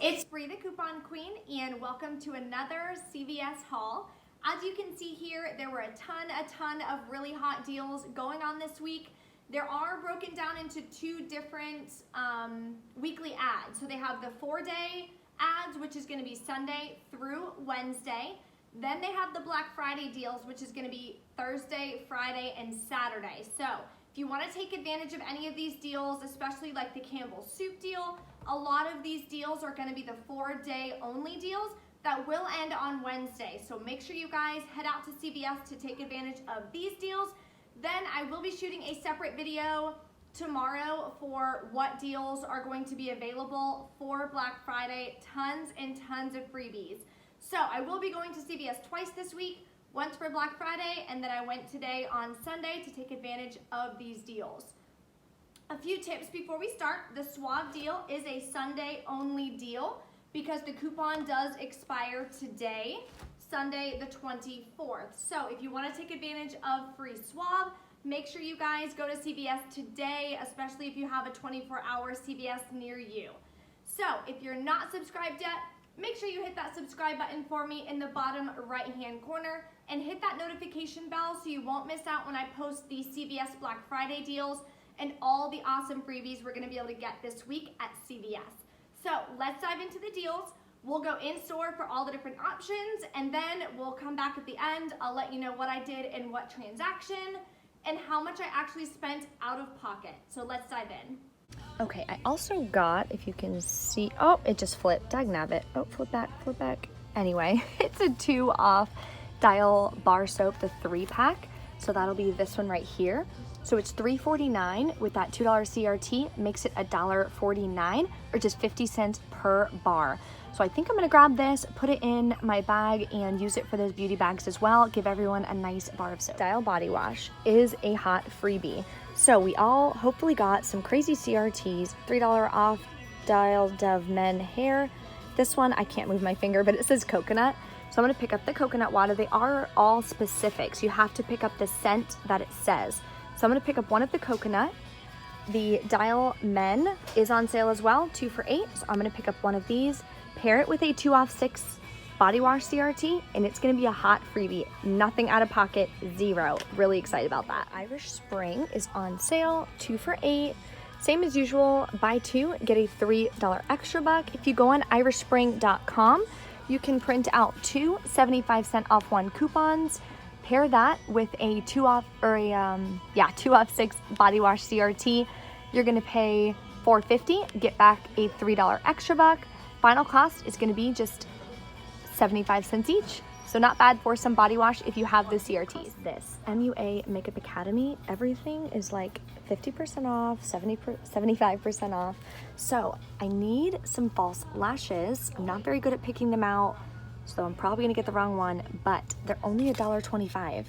It's Bree the Coupon Queen, and welcome to another CVS haul. As you can see here, there were a ton of really hot deals going on this week. There are broken down into two different weekly ads. So they have the 4-day ads, which is going to be Sunday through Wednesday. Then they have the Black Friday deals, which is going to be Thursday, Friday, and Saturday. So if you want to take advantage of any of these deals, especially like the Campbell's soup deal, a lot of these deals are going to be the 4-day only deals that will end on Wednesday. So make sure you guys head out to CVS to take advantage of these deals. Then I will be shooting a separate video tomorrow for what deals are going to be available for Black Friday. Tons and tons of freebies. So I will be going to CVS twice this week, once for Black Friday, and then I went today on Sunday to take advantage of these deals. A few tips before we start. The swab deal is a Sunday only deal because the coupon does expire today, Sunday the 24th. So if you want to take advantage of free swab, make sure you guys go to CVS today, especially if you have a 24-hour CVS near you. So if you're not subscribed yet, make sure you hit that subscribe button for me in the bottom right-hand corner and hit that notification bell so you won't miss out when I post the CVS Black Friday deals and all the awesome freebies we're gonna be able to get this week at CVS. So let's dive into the deals. We'll go in store for all the different options, and then we'll come back at the end. I'll let you know what I did in what transaction and how much I actually spent out of pocket. So let's dive in. Okay, I also got, if you can see, oh, it just flipped, dagnabbit. Oh, flip back. Anyway, it's a 2-off Dial bar soap, the 3-pack. So that'll be this one right here. So it's $3.49 with that $2 CRT, makes it $1.49, or just 50 cents per bar. So I think I'm gonna grab this, put it in my bag, and use it for those beauty bags as well. Give everyone a nice bar of soap. Dial body wash is a hot freebie. So we all hopefully got some crazy CRTs, $3 off Dial Dove Men Hair. This one, I can't move my finger, but it says coconut. So I'm gonna pick up the coconut water. They are all specific, so you have to pick up the scent that it says. So I'm gonna pick up one of the coconut. The Dial Men is on sale as well, 2 for $8. So I'm gonna pick up one of these, pair it with a 2-off-6 body wash CRT, and it's gonna be a hot freebie. Nothing out of pocket, zero. Really excited about that. Irish Spring is on sale, 2 for $8. Same as usual, buy 2, get a $3 extra buck. If you go on irishspring.com, you can print out 2 75-cent off 1 coupons. Pair that with a 2-off-6 body wash CRT. You're gonna pay $4.50, get back a $3 extra buck. Final cost is gonna be just 75 cents each. So not bad for some body wash if you have the CRTs. This MUA Makeup Academy, everything is like 50% off, 75% off. So I need some false lashes. I'm not very good at picking them out, so I'm probably gonna get the wrong one, but they're only $1.25.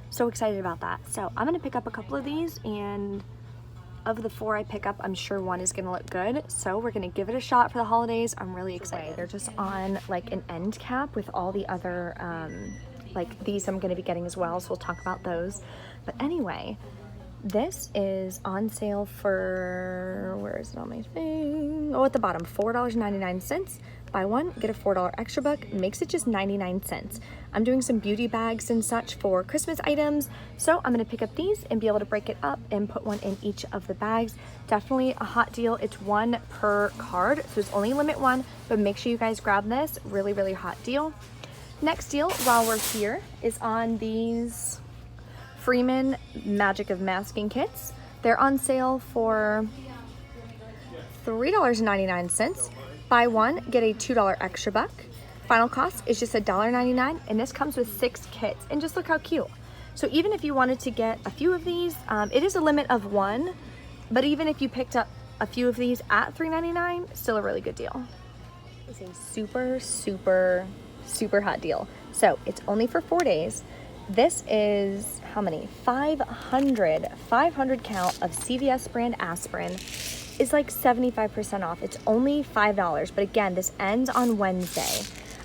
So excited about that. So I'm gonna pick up a couple of these, and of the 4 I pick up, I'm sure one is gonna look good. So we're gonna give it a shot for the holidays. I'm really excited. They're just on like an end cap with all the other, like these I'm gonna be getting as well, so we'll talk about those. But anyway, this is on sale for, where is it on my thing? Oh, at the bottom, $4.99. Buy one, get a $4 extra buck, makes it just 99 cents. I'm doing some beauty bags and such for Christmas items, so I'm gonna pick up these and be able to break it up and put one in each of the bags. Definitely a hot deal. It's 1 per card, so it's only limit 1, but make sure you guys grab this. Really hot deal. Next deal, while we're here, is on these Freeman Magic of Masking kits. They're on sale for $3.99. Buy one, get a $2 extra buck. Final cost is just $1.99, and this comes with 6 kits, and just look how cute. So even if you wanted to get a few of these, it is a limit of 1, but even if you picked up a few of these at $3.99, still a really good deal. It's a super hot deal. So it's only for 4 days. This is how many? 500 count of CVS brand aspirin is like 75% off. It's only $5, but again, this ends on Wednesday.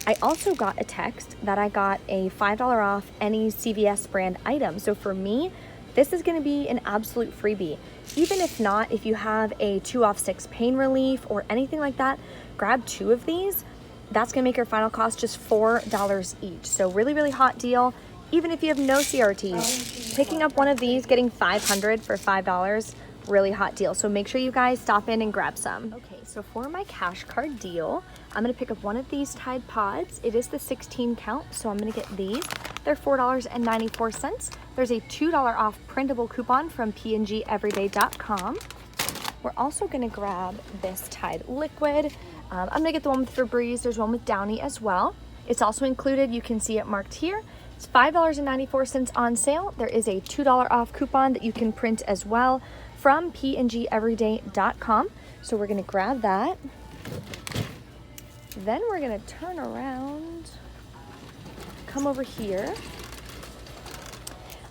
I also got a text that I got a $5 off any CVS brand item. So for me, this is gonna be an absolute freebie. even if not, if you have a 2 off 6 pain relief or anything like that, grab 2 of these. That's gonna make your final cost just $4 each. So really, really hot deal. Even if you have no CRT, picking up one of these, getting 500 for $5, really hot deal. So make sure you guys stop in and grab some. Okay, so for my cash card deal, I'm gonna pick up one of these Tide Pods. It is the 16 count, so I'm gonna get these. They're $4.94. There's a $2 off printable coupon from pngeveryday.com. We're also gonna grab this Tide liquid. I'm gonna get the one with Febreze. There's one with Downy as well. It's also included, you can see it marked here. It's $5.94 on sale. There is a $2 off coupon that you can print as well from pngeveryday.com. So we're gonna grab that. Then we're gonna turn around, come over here.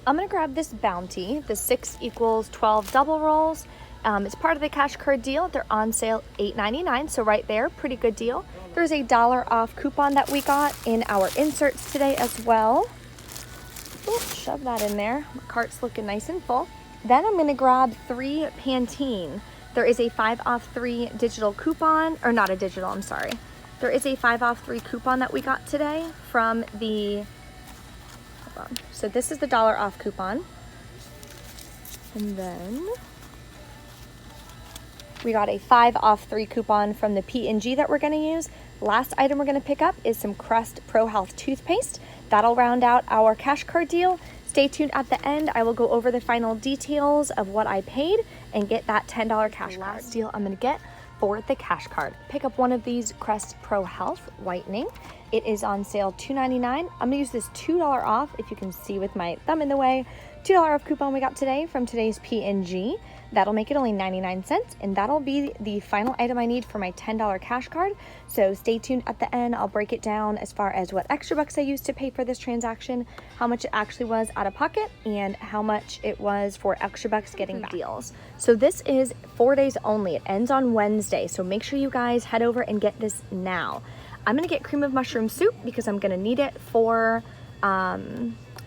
I'm gonna grab this Bounty, the 6 equals 12 double rolls. It's part of the cash card deal. They're on sale $8.99, so right there, pretty good deal. There's a $1 off coupon that we got in our inserts today as well. Ooh, shove that in there. My cart's looking nice and full. Then I'm gonna grab 3 Pantene. There is a 5 off 3 digital coupon, or not a digital, I'm sorry. There is a 5 off 3 coupon that we got today from the, hold on. So this is the $1 off coupon. And then we got a 5 off 3 coupon from the P&G that we're gonna use. Last item we're gonna pick up is some Crest Pro Health toothpaste. That'll round out our cash card deal. Stay tuned at the end. I will go over the final details of what I paid and get that $10 cash card. Last deal I'm gonna get for the cash card. Pick up one of these Crest Pro Health whitening. It is on sale $2.99. I'm gonna use this $2 off, if you can see with my thumb in the way, $2 off coupon we got today from today's P&G. That'll make it only 99 cents, and that'll be the final item I need for my $10 cash card. So stay tuned at the end. I'll break it down as far as what extra bucks I used to pay for this transaction, how much it actually was out of pocket, and how much it was for extra bucks getting back. Deals. So this is 4 days only. It ends on Wednesday, so make sure you guys head over and get this now. I'm gonna get cream of mushroom soup because I'm gonna need it for, I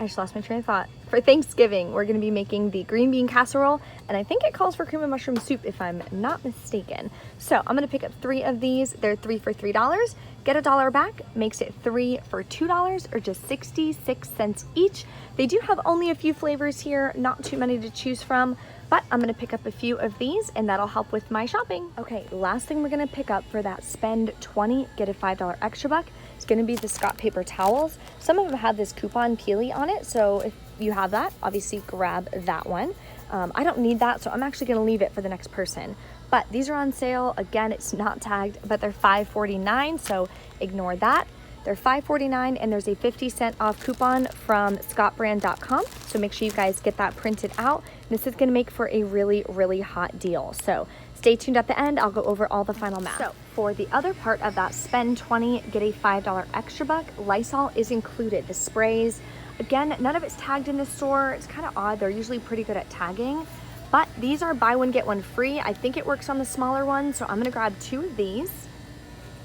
just lost my train of thought. For Thanksgiving, we're gonna be making the green bean casserole, and I think it calls for cream of mushroom soup if I'm not mistaken. So I'm gonna pick up 3 of these. They're 3 for $3. Get $1 back, makes it 3 for $2 or just 66 cents each. They do have only a few flavors here, not too many to choose from, but I'm gonna pick up a few of these and that'll help with my shopping. Okay, last thing we're gonna pick up for that spend 20, get a $5 extra buck. It's gonna be the Scott paper towels. Some of them have this coupon Peely on it, so if you have that, obviously grab that one. I don't need that, so I'm actually gonna leave it for the next person. But these are on sale. Again, it's not tagged, but they're $5.49, so ignore that. They're $5.49, and there's a 50-cent off coupon from scottbrand.com, so make sure you guys get that printed out. This is gonna make for a really, really hot deal. So stay tuned at the end. I'll go over all the final math. So for the other part of that spend 20, get a $5 extra buck, Lysol is included, the sprays. Again, none of it's tagged in the store. It's kind of odd. They're usually pretty good at tagging, but these are buy one, get one free. I think it works on the smaller ones, so I'm gonna grab 2 of these.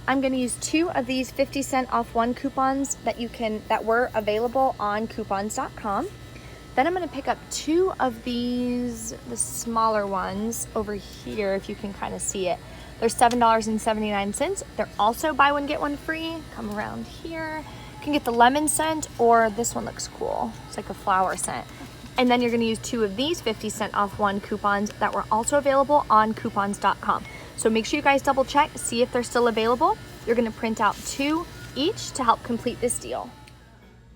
I'm gonna use 2 of these 50-cent off 1 coupons that were available on coupons.com. Then I'm gonna pick up 2 of these, the smaller ones over here, if you can kind of see it. They're $7.79. They're also buy one, get one free. Come around here. You can get the lemon scent, or this one looks cool. It's like a flower scent. And then you're gonna use 2 of these 50-cent off 1 coupons that were also available on coupons.com. So make sure you guys double check, see if they're still available. You're gonna print out 2 each to help complete this deal.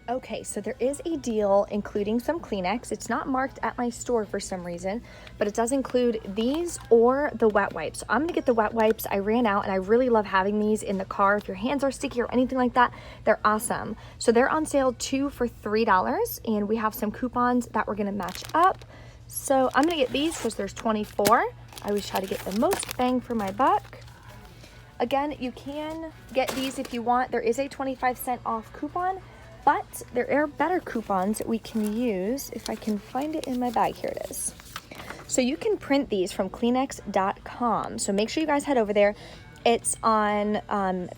Okay, so there is a deal including some Kleenex. It's not marked at my store for some reason, but it does include these or the wet wipes. So I'm gonna get the wet wipes. I ran out, and I really love having these in the car. If your hands are sticky or anything like that, they're awesome. So they're on sale 2 for $3, and we have some coupons that we're gonna match up. So I'm gonna get these because there's 24. I always try to get the most bang for my buck. Again, you can get these if you want. There is a 25-cent off coupon, but there are better coupons that we can use. If I can find it in my bag, here it is. So you can print these from Kleenex.com. So make sure you guys head over there. It's on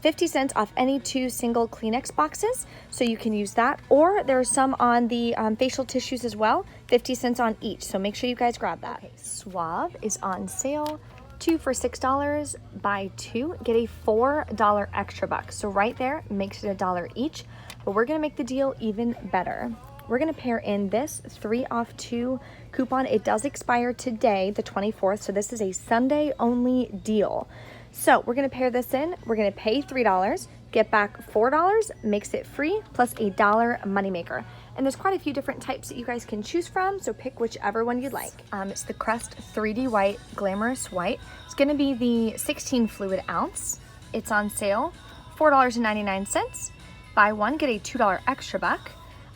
50 cents off any 2 single Kleenex boxes, so you can use that. Or there are some on the facial tissues as well, 50 cents on each, so make sure you guys grab that. Okay, Suave is on sale, 2 for $6. Buy 2, get a $4 extra buck. So right there makes it $1 each, but we're gonna make the deal even better. We're gonna pair in this 3 off 2 coupon. It does expire today, the 24th, so this is a Sunday only deal. So we're gonna pair this in, we're gonna pay $3, get back $4, makes it free, plus a $1 moneymaker. And there's quite a few different types that you guys can choose from, so pick whichever one you'd like. It's the Crest 3D White Glamorous White. It's gonna be the 16 fluid ounce. It's on sale, $4.99. Buy 1, get a $2 extra buck.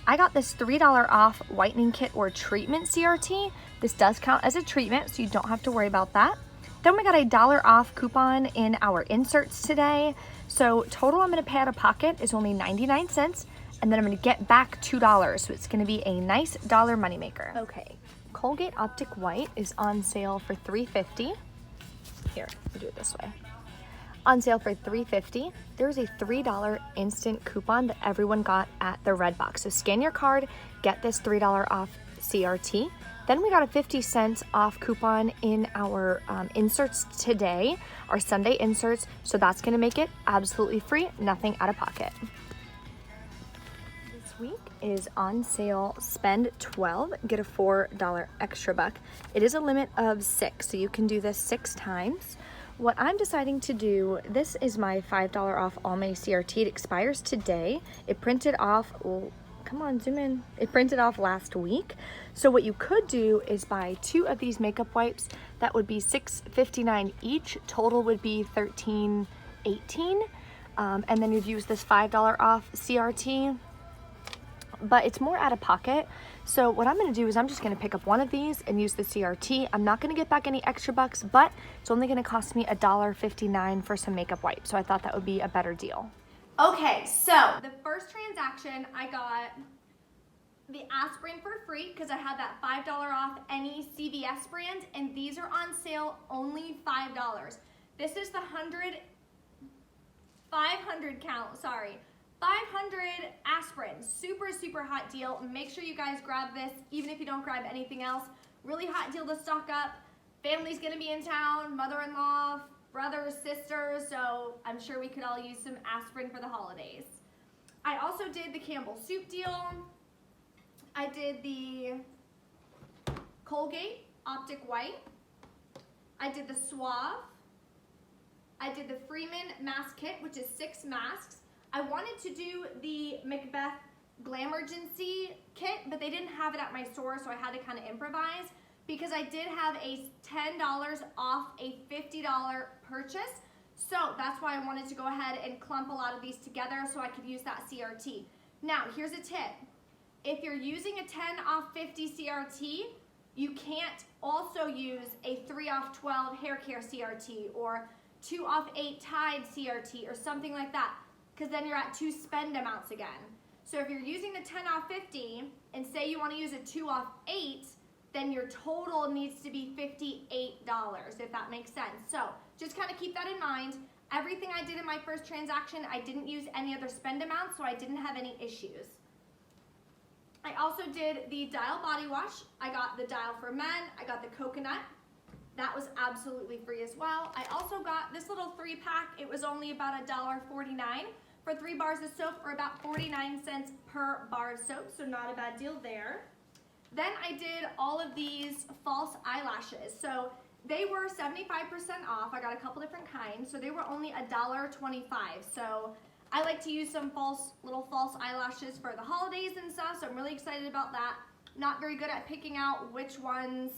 I got this $3 off whitening kit or treatment CRT. This does count as a treatment, so you don't have to worry about that. Then we got a $1 off coupon in our inserts today. So total I'm gonna pay out of pocket is only 99 cents, and then I'm gonna get back $2. So it's gonna be a nice $1 moneymaker. Okay, Colgate Optic White is on sale for $3.50. Here, we'll do it this way. On sale for $3.50. There's a $3 instant coupon that everyone got at the Red Box. So scan your card, get this $3 off CRT. Then we got a 50 cents off coupon in our inserts today, our Sunday inserts. So that's gonna make it absolutely free, nothing out of pocket. This week is on sale, spend 12, get a $4 extra buck. It is a limit of 6, so you can do this 6 times. What I'm deciding to do, this is my $5 off Almay CRT. It expires today. It printed off, come on, zoom in. It printed off last week. So what you could do is buy 2 of these makeup wipes. That would be $6.59 each. Total would be $13.18. And then you'd use this $5 off CRT. But it's more out of pocket. So what I'm gonna do is I'm just gonna pick up 1 of these and use the CRT. I'm not gonna get back any extra bucks, but it's only gonna cost me $1.59 for some makeup wipes. So I thought that would be a better deal. Okay, so the first transaction, I got the aspirin for free because I had that $5 off any CVS brand, and these are on sale only $5. This is the 500 count, sorry. 500 aspirin, super, super hot deal. Make sure you guys grab this, even if you don't grab anything else. Really hot deal to stock up. Family's gonna be in town, mother-in-law, brothers, sisters, so I'm sure we could all use some aspirin for the holidays. I also did the Campbell soup deal. I did the Colgate Optic White. I did the Suave. I did the Freeman mask kit, which is 6 masks. I wanted to do the Macbeth Glamourgency kit, but they didn't have it at my store, so I had to kind of improvise because I did have a $10 off a $50 purchase. So that's why I wanted to go ahead and clump a lot of these together so I could use that CRT. Now, here's a tip. If you're using a 10 off 50 CRT, you can't also use a 3 off 12 hair care CRT or 2 off 8 Tide CRT or something like that, because then you're at 2 spend amounts again. So if you're using the 10 off 50 and say you want to use a 2 off 8, then your total needs to be $58, if that makes sense. So just kind of keep that in mind. Everything I did in my first transaction, I didn't use any other spend amounts, so I didn't have any issues. I also did the Dial body wash. I got the Dial for men. I got the coconut. That was absolutely free as well. I also got this little 3-pack. It was only about $1.49 for 3 bars of soap, or about 49 cents per bar of soap, so not a bad deal there. Then I did all of these false eyelashes. So they were 75% off. I got a couple different kinds, so they were only $1.25. So I like to use some little false eyelashes for the holidays and stuff, so I'm really excited about that. Not very good at picking out which ones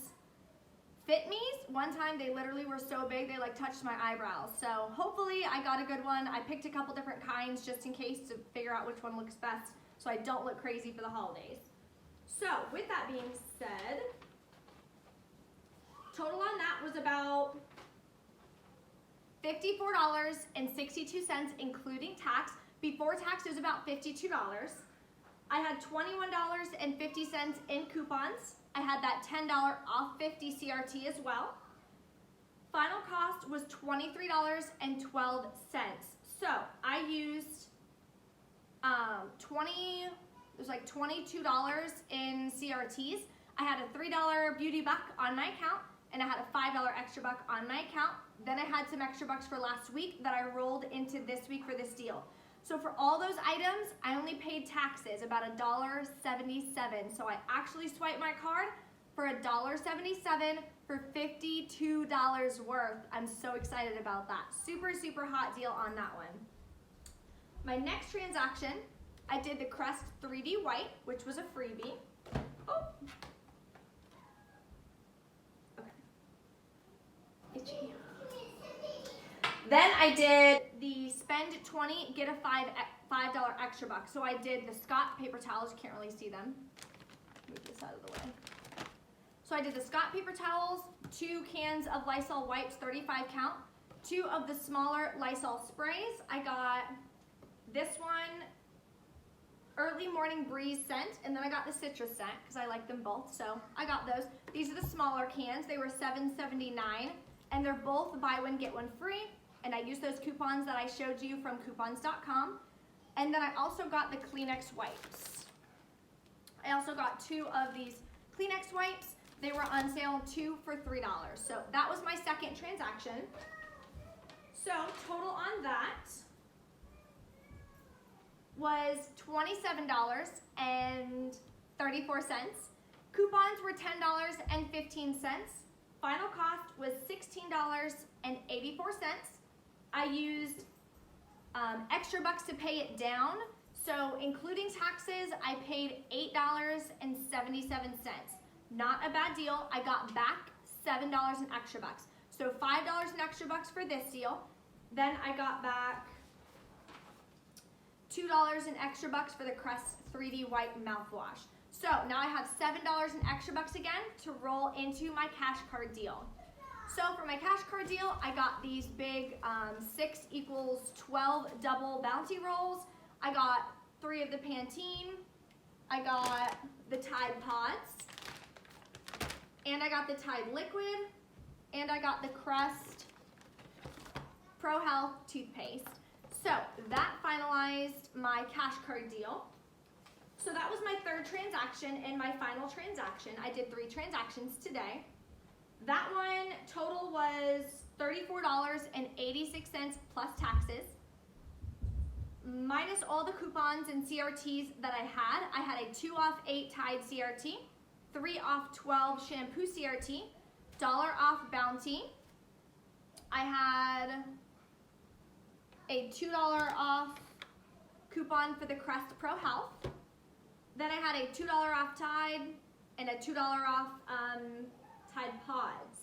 fit me. One time they literally were so big they like touched my eyebrows. So hopefully I got a good one. I picked a couple different kinds just in case to figure out which one looks best so I don't look crazy for the holidays. So with that being said, total on that was about $54.62 including tax. Before tax it was about $52. I had $21.50 in coupons. I had that $10 off 50 CRT as well. Final cost was $23.12. So I used it was like $22 in CRTs. I had a $3 beauty buck on my account, and I had a $5 extra buck on my account. Then I had some extra bucks for last week that I rolled into this week for this deal. So for all those items, I only paid taxes, about $1.77. So I actually swiped my card for $1.77 for $52 worth. I'm so excited about that. Super, super hot deal on that one. My next transaction, I did the Crest 3D White, which was a freebie. Oh. Okay. Itchy. Then I did the spend 20, get a $5 extra buck. So I did the Scott paper towels. You can't really see them. Move this out of the way. So I did the Scott paper towels, 2 cans of Lysol wipes, 35 count, 2 of the smaller Lysol sprays. I got this one, Early Morning Breeze scent, and then I got the citrus scent because I like them both, so I got those. These are the smaller cans. They were $7.79, and they're both buy one, get one free, and I used those coupons that I showed you from coupons.com. And then I also got the Kleenex wipes. I also got 2 of these Kleenex wipes. They were on sale, 2 for $3. So that was my second transaction. So total on that was $27.34. Coupons were $10.15. Final cost was $16.84. I used extra bucks to pay it down. So including taxes, I paid $8.77. Not a bad deal. I got back $7 in extra bucks. So $5 in extra bucks for this deal. Then I got back $2 in extra bucks for the Crest 3D White mouthwash. So now I have $7 in extra bucks again to roll into my cash card deal. So for my cash card deal, I got these big 6 equals 12 double bounty rolls. I got 3 of the Pantene. I got the Tide Pods. And I got the Tide Liquid. And I got the Crest Pro Health toothpaste. So that finalized my cash card deal. So that was my third transaction and my final transaction. I did 3 transactions today. That one total was $34.86 plus taxes. Minus all the coupons and CRTs that I had a 2 off 8 Tide CRT, 3 off 12 shampoo CRT, $1 off Bounty. I had a $2 off coupon for the Crest Pro Health. Then I had a $2 off Tide and a $2 off Tide Pods.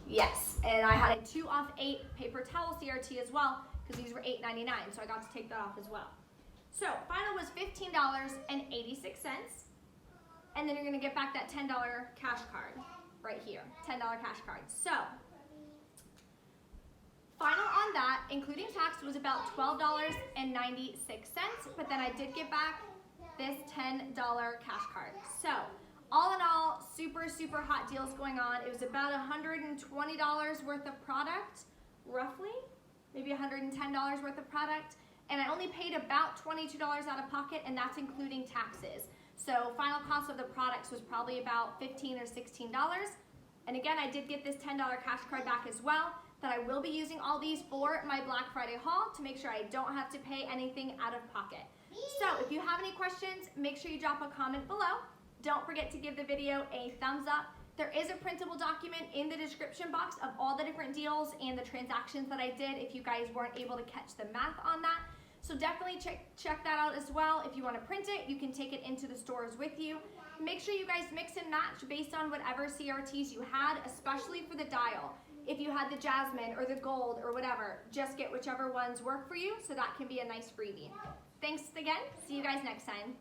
Yes, and I had a 2 off 8 paper towel CRT as well because these were $8.99, so I got to take that off as well. So final was $15.86, and then you're going to get back that $10 cash card right here, $10 cash card. So final on that, including tax, was about $12.96, but then I did get back this $10 cash card. So all in all, super, super hot deals going on. It was about $120 worth of product, roughly, maybe $110 worth of product. And I only paid about $22 out of pocket, and that's including taxes. So final cost of the products was probably about $15 or $16. And again, I did get this $10 cash card back as well, that I will be using all these for my Black Friday haul to make sure I don't have to pay anything out of pocket. So if you have any questions, make sure you drop a comment below. Don't forget to give the video a thumbs up. There is a printable document in the description box of all the different deals and the transactions that I did if you guys weren't able to catch the math on that. So definitely check that out as well. If you want to print it, you can take it into the stores with you. Make sure you guys mix and match based on whatever CRTs you had, especially for the dial. If you had the jasmine or the gold or whatever, just get whichever ones work for you, so that can be a nice freebie. Thanks again. See you guys next time.